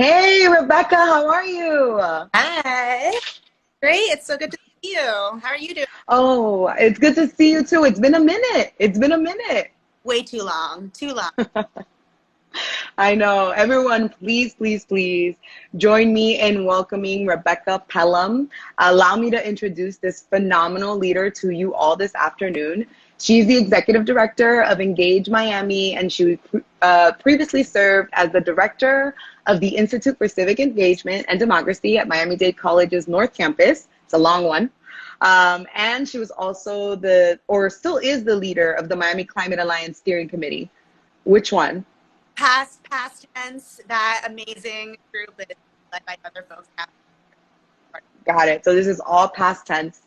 Hey, Rebecca, how are you? Hi. Great. It's so good to see you. How are you doing? Oh, it's good to see you too. It's been a minute. It's been a minute. Way too long. Too long. I know. Everyone, please, please, please join me in welcoming Rebecca Pelham. Allow me to introduce this phenomenal leader to you all this afternoon. She's the executive director of Engage Miami, and she previously served as the director of the Institute for Civic Engagement and Democracy at Miami-Dade College's North Campus. It's a long one. And she was also or still is the leader of the Miami Climate Alliance Steering Committee. Which one? Past tense. That amazing group is led by other folks now. Got it. So this is all past tense.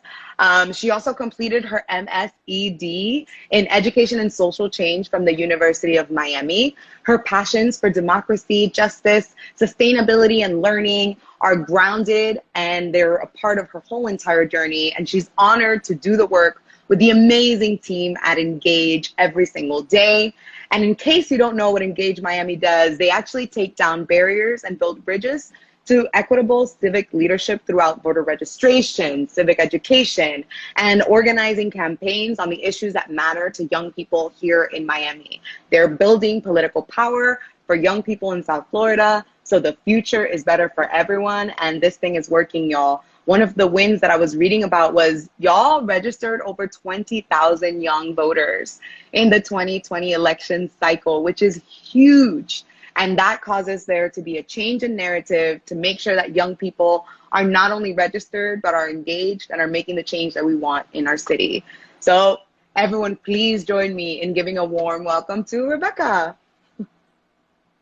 She also completed her MSED in Education and Social Change from the University of Miami. Her passions for democracy, justice, sustainability, and learning are grounded, and they're a part of her whole entire journey. And she's honored to do the work with the amazing team at Engage every single day. And in case you don't know what Engage Miami does, they actually take down barriers and build bridges to equitable civic leadership throughout voter registration, civic education, and organizing campaigns on the issues that matter to young people here in Miami. They're building political power for young people in South Florida, so the future is better for everyone, and this thing is working, y'all. One of the wins that I was reading about was y'all registered over 20,000 young voters in the 2020 election cycle, which is huge. And that causes there to be a change in narrative to make sure that young people are not only registered, but are engaged and are making the change that we want in our city. So everyone, please join me in giving a warm welcome to Rebecca.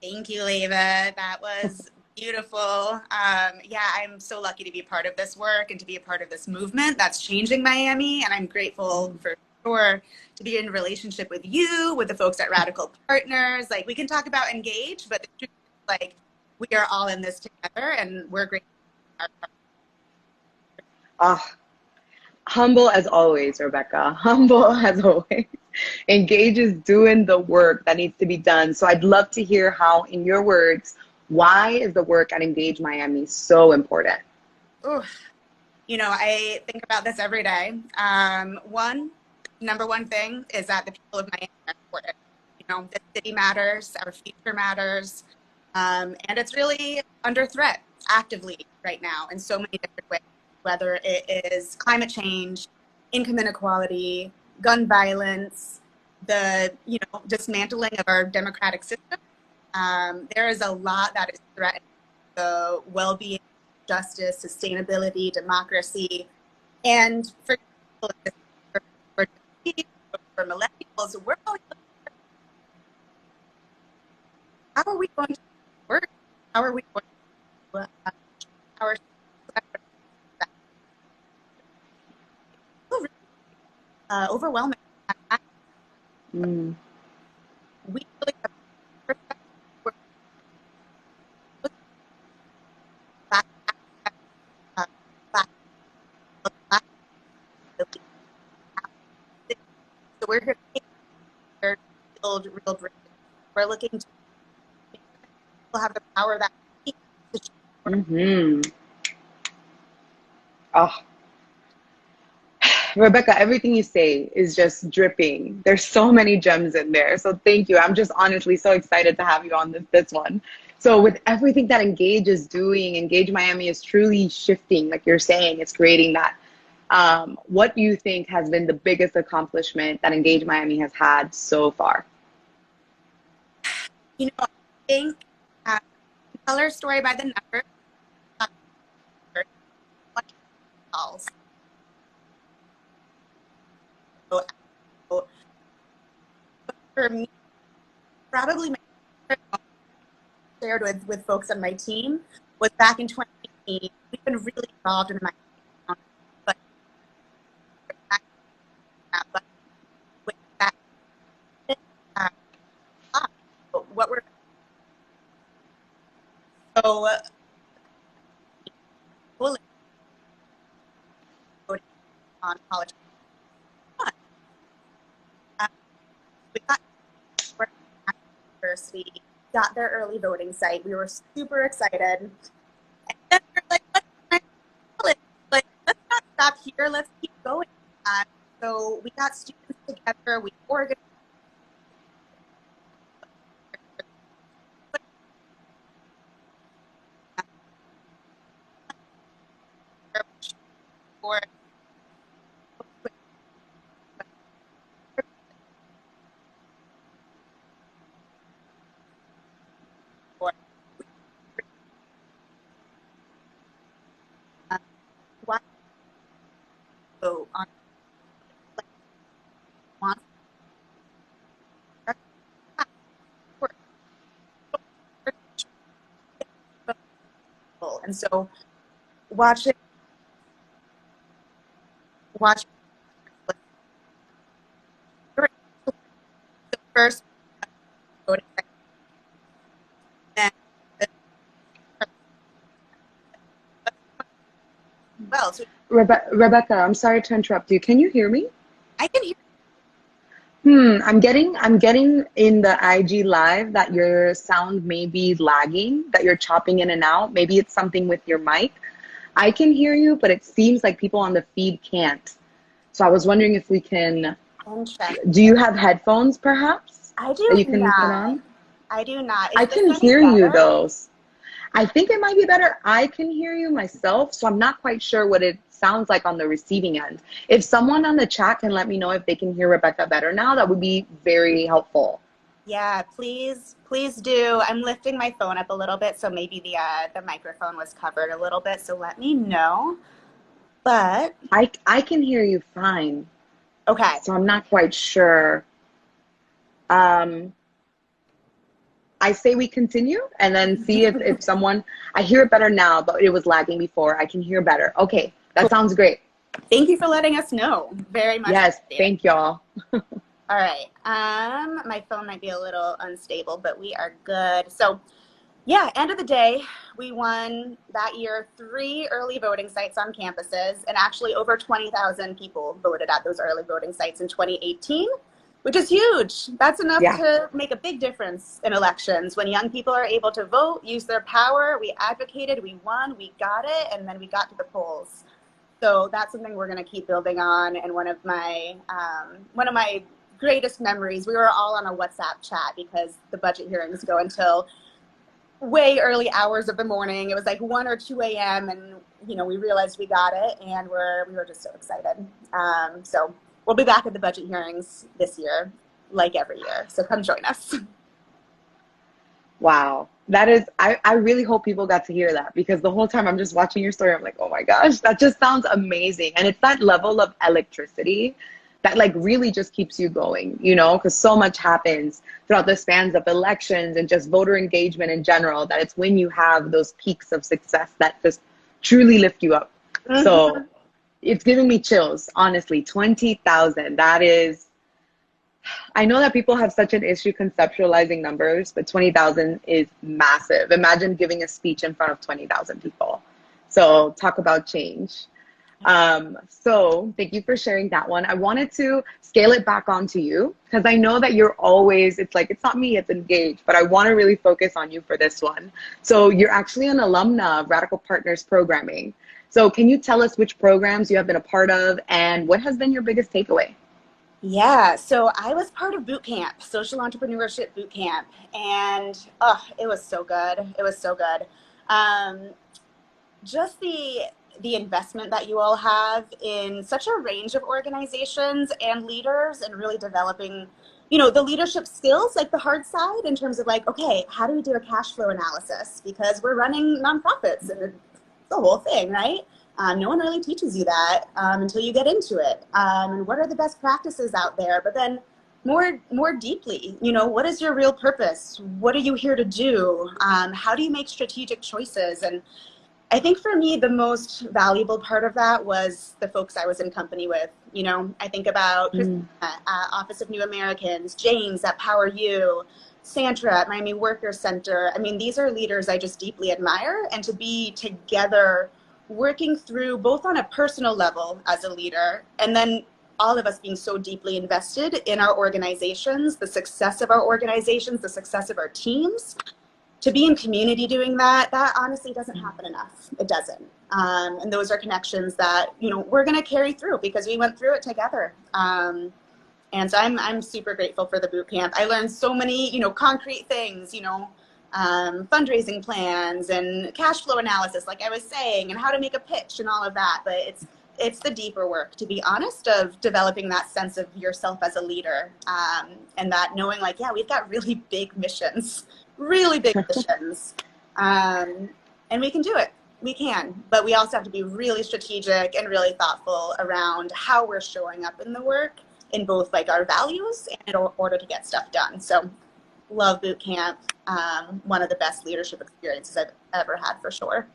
Thank you, Leva. That was beautiful. Yeah, I'm so lucky to be a part of this work and to be a part of this movement that's changing Miami. And I'm grateful for sure to be in relationship with you, with the folks at Radical Partners. Like, we can talk about Engage, but the truth is, like, we are all in this together, and we're grateful. Ah, humble as always, Rebecca. Humble as always. Engage is doing the work that needs to be done. So I'd love to hear how, in your words, why is the work at Engage Miami so important? Ooh, I think about this every day. Number one thing is that the people of Miami are important. The city matters, our future matters, and it's really under threat actively right now in so many different ways, whether it is climate change, income inequality, gun violence, the dismantling of our democratic system. There is a lot that is threatening the well-being, justice, sustainability, democracy, and for for, for millennials, we're always how are we going to work? How are we going to our overwhelming? Mm. We really have back, back, back, so we're here to build real bridges. We're looking to make sure people have the power that we need to Hmm. Oh, Rebecca, everything you say is just dripping. There's so many gems in there. So thank you. I'm just honestly so excited to have you on this one. So with everything that Engage is doing, Engage Miami is truly shifting, like you're saying, it's creating that. What do you think has been the biggest accomplishment that Engage Miami has had so far? I think uh, tell our story by the numbers. Calls. So, for me, probably my shared with folks on my team was back in 2018. We've been really involved in my but but with that, uh, what we're so bullish on college. Uh, we got university got their early voting site. We were super excited. And then we were like, what's the next challenge? Like, let's not stop here. Let's keep going. So we got students together. We organized for why vote on wants. And so watching watching the first voting and well, so Rebecca, I'm sorry to interrupt you. Can you hear me? I can hear. I'm getting in the IG live that your sound may be lagging, that you're chopping in and out. Maybe it's something with your mic. I can hear you, but it seems like people on the feed can't. So I was wondering if we can, do you have headphones perhaps I that do you can put not. on? I do not. I Is this can any hear you better? though. I think it might be better. I can hear you myself, so I'm not quite sure what it sounds like on the receiving end. If someone on the chat can let me know if they can hear Rebecca better now, that would be very helpful. Yeah, please, please do. I'm lifting my phone up a little bit, so maybe the microphone was covered a little bit. So let me know. But I can hear you fine, okay, so I'm not quite sure. Um, I say we continue and then see if someone, I hear it better now, but it was lagging before. I can hear better. Okay, that cool. sounds great. Thank you for letting us know. Very much. Yes, thank y'all. All right. My phone might be a little unstable, but we are good. So yeah, end of the day, we won that year 3 early voting sites on campuses, and actually over 20,000 people voted at those early voting sites in 2018, which is huge. That's enough Yeah. to make a big difference in elections. When young people are able to vote, use their power, we advocated, we won, we got it, and then we got to the polls. So that's something we're going to keep building on. And one of my greatest memories, we were all on a WhatsApp chat because the budget hearings go until way early hours of the morning. It was like 1 or 2 a.m. and we realized we got it, and we were just so excited. So we'll be back at the budget hearings this year, like every year. So come join us. Wow. That is, I really hope people got to hear that, because the whole time I'm just watching your story, I'm like, oh my gosh, that just sounds amazing. And it's that level of electricity that like really just keeps you going, because so much happens throughout the spans of elections and just voter engagement in general, that it's when you have those peaks of success that just truly lift you up. Mm-hmm. So it's giving me chills, honestly. 20,000, that is, I know that people have such an issue conceptualizing numbers, but 20,000 is massive. Imagine giving a speech in front of 20,000 people. So talk about change. So thank you for sharing that one. I wanted to scale it back onto you, because I know that you're always, it's like, it's not me, it's engaged, but I want to really focus on you for this one. So you're actually an alumna of Radical Partners Programming. So can you tell us which programs you have been a part of and what has been your biggest takeaway? Yeah, so I was part of boot camp, social entrepreneurship boot camp, and it was so good. It was so good. Just the investment that you all have in such a range of organizations and leaders, and really developing, the leadership skills, like the hard side in terms of like, okay, how do we do a cash flow analysis? Because we're running nonprofits and it's the whole thing, right? No one really teaches you that until you get into it. And what are the best practices out there? But then more deeply, what is your real purpose? What are you here to do? How do you make strategic choices? And I think for me, the most valuable part of that was the folks I was in company with. I think about Christina, Office of New Americans, James at Power U, Sandra at Miami Workers Center. I mean, these are leaders I just deeply admire, and to be together working through both on a personal level as a leader, and then all of us being so deeply invested in our organizations, the success of our organizations, the success of our teams. To be in community doing that, that honestly doesn't happen enough. It doesn't. And those are connections that, you know, we're going to carry through because we went through it together. And so I'm super grateful for the boot camp. I learned so many, you know, concrete things, you know, fundraising plans and cash flow analysis, like I was saying, and how to make a pitch and all of that. But it's the deeper work, to be honest, of developing that sense of yourself as a leader, and that knowing like, yeah, we've got really big missions, really big missions, and we can do it. We can, but we also have to be really strategic and really thoughtful around how we're showing up in the work in both like our values and in order to get stuff done. So love boot camp. One of the best leadership experiences I've ever had, for sure.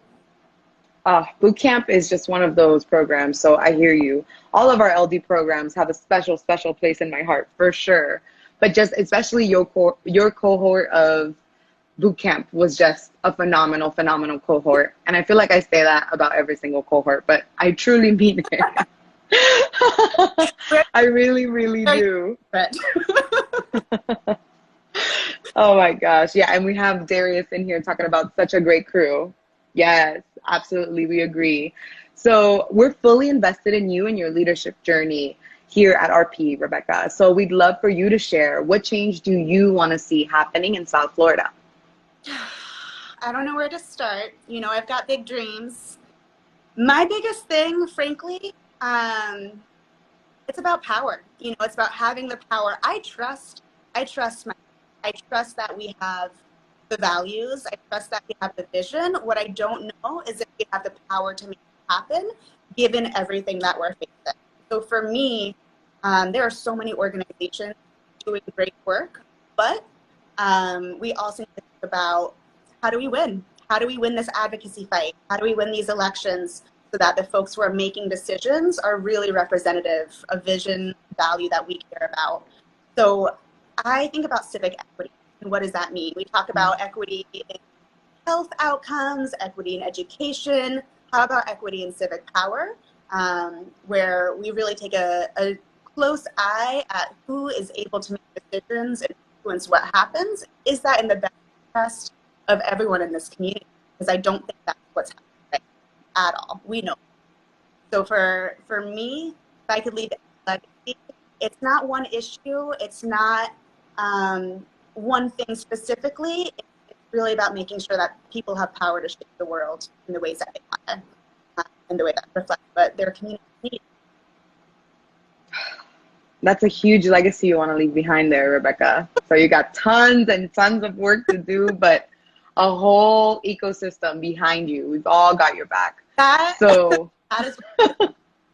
Boot camp is just one of those programs. So I hear you. All of our LD programs have a special, special place in my heart, for sure. But just especially your cohort of boot camp was just a phenomenal, phenomenal cohort. And I feel like I say that about every single cohort, but I truly mean it. I really, really do. Oh my gosh. Yeah. And we have Darius in here talking about such a great crew. Yes, absolutely. We agree. So we're fully invested in you and your leadership journey here at RP, Rebecca. So we'd love for you to share, what change do you want to see happening in South Florida? I don't know where to start. You know, I've got big dreams. My biggest thing, frankly, it's about power. You know, it's about having the power. I trust that we have the values. I trust that we have the vision. What I don't know is if we have the power to make it happen, given everything that we're facing. So for me, there are so many organizations doing great work, but we also need to think about, how do we win? How do we win this advocacy fight? How do we win these elections so that the folks who are making decisions are really representative of vision, value that we care about? So I think about civic equity. And what does that mean? We talk about equity in health outcomes, equity in education. How about equity in civic power, where we really take a close eye at who is able to make decisions and influence what happens? Is that in the best interest of everyone in this community? Because I don't think that's what's happening at all. We know. So for me, if I could leave a legacy, it's not one issue. It's not one thing specifically. It's really about making sure that people have power to shape the world in the ways that they want to, in the way that reflects what their community needs. That's a huge legacy you want to leave behind there, Rebecca. So you got tons and tons of work to do, but a whole ecosystem behind you. We've all got your back. That is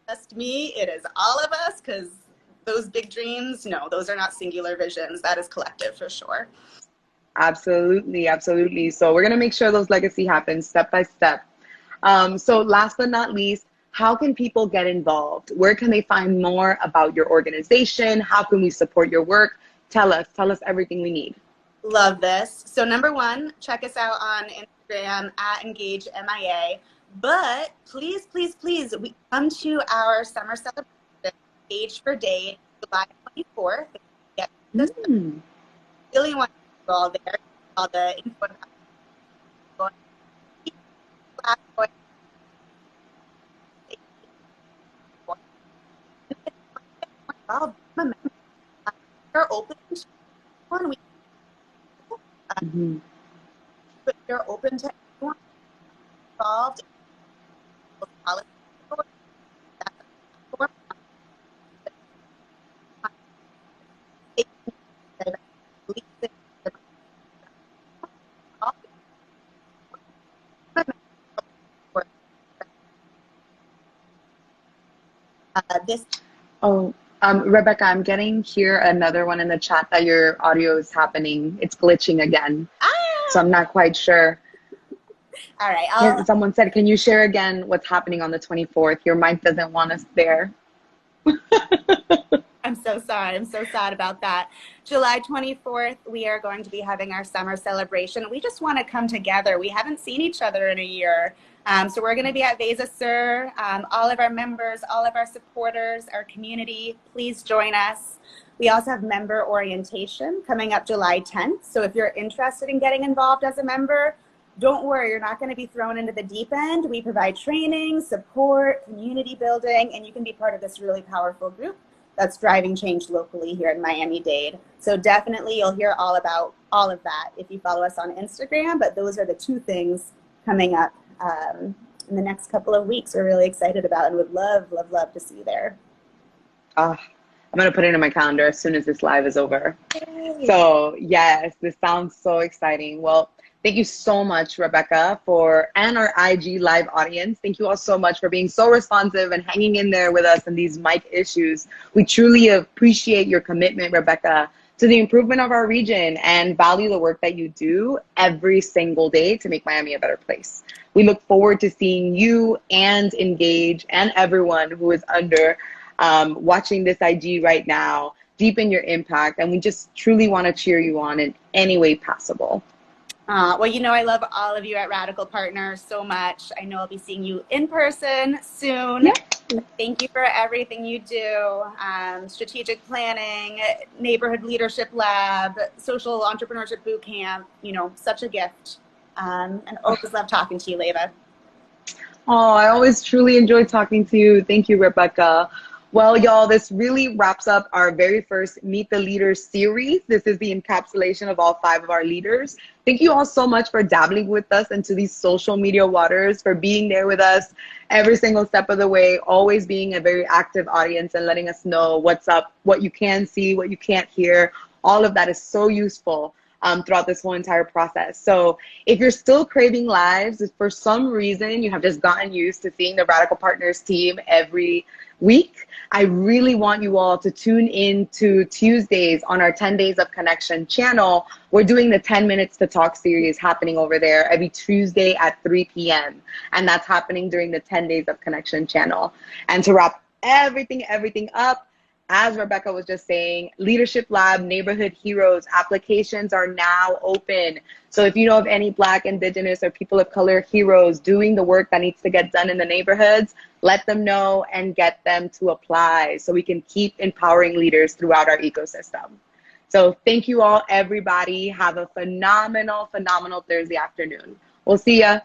just me. It is all of us, because those big dreams, no, those are not singular visions. That is collective, for sure. Absolutely, absolutely. So we're going to make sure those legacy happens step by step. So last but not least, how can people get involved? Where can they find more about your organization? How can we support your work? Tell us everything we need. Love this. So number one, check us out on Instagram at EngageMIA. But please, please, please, we come to our summer celebration, Age for Day, July 24th. Get this. Really want you all there. All the info. They're open to 1 week. But they're open to anyone involved. Rebecca, I'm getting here another one in the chat that your audio is happening. It's glitching again. So I'm not quite sure. All right. Someone said, can you share again what's happening on the 24th? Your mic doesn't want us there. I'm so sorry. I'm so sad about that. July 24th, we are going to be having our summer celebration. We just want to come together. We haven't seen each other in a year. So we're going to be at Vesa Sur. All of our members, all of our supporters, our community, please join us. We also have member orientation coming up July 10th. So if you're interested in getting involved as a member, don't worry, you're not going to be thrown into the deep end. We provide training, support, community building, and you can be part of this really powerful group that's driving change locally here in Miami-Dade. So definitely you'll hear all about all of that if you follow us on Instagram, but those are the two things coming up in the next couple of weeks we're really excited about and would love, love, love to see you there. I'm going to put it in my calendar as soon as this live is over. Yay. So yes, this sounds so exciting. Well, thank you so much, Rebecca, and our IG live audience. Thank you all so much for being so responsive and hanging in there with us in these mic issues. We truly appreciate your commitment, Rebecca, to the improvement of our region and value the work that you do every single day to make Miami a better place. We look forward to seeing you and Engage and everyone who is watching this IG right now deepen your impact. And we just truly want to cheer you on in any way possible. Well, you know, I love all of you at Radical Partners so much. I know I'll be seeing you in person soon. Yeah. Thank you for everything you do. Strategic planning, neighborhood leadership lab, social entrepreneurship boot camp, you know, such a gift. And always love talking to you, Leva. Oh, I always truly enjoy talking to you. Thank you, Rebecca. Well, y'all, this really wraps up our very first Meet the Leaders series. This is the encapsulation of all 5 of our leaders. Thank you all so much for dabbling with us into these social media waters, for being there with us every single step of the way, always being a very active audience and letting us know what's up, what you can see, what you can't hear. All of that is so useful throughout this whole entire process. So if you're still craving lives, if for some reason you have just gotten used to seeing the Radical Partners team every week, I really want you all to tune in to Tuesdays on our 10 Days of Connection channel. We're doing the 10 Minutes to Talk series happening over there every Tuesday at 3 p.m. And that's happening during the 10 Days of Connection channel. And to wrap everything up, as Rebecca was just saying, Leadership Lab Neighborhood Heroes applications are now open. So if you know of any Black, Indigenous, or people of color heroes doing the work that needs to get done in the neighborhoods, let them know and get them to apply so we can keep empowering leaders throughout our ecosystem. So thank you all, everybody. Have a phenomenal, phenomenal Thursday afternoon. We'll see ya.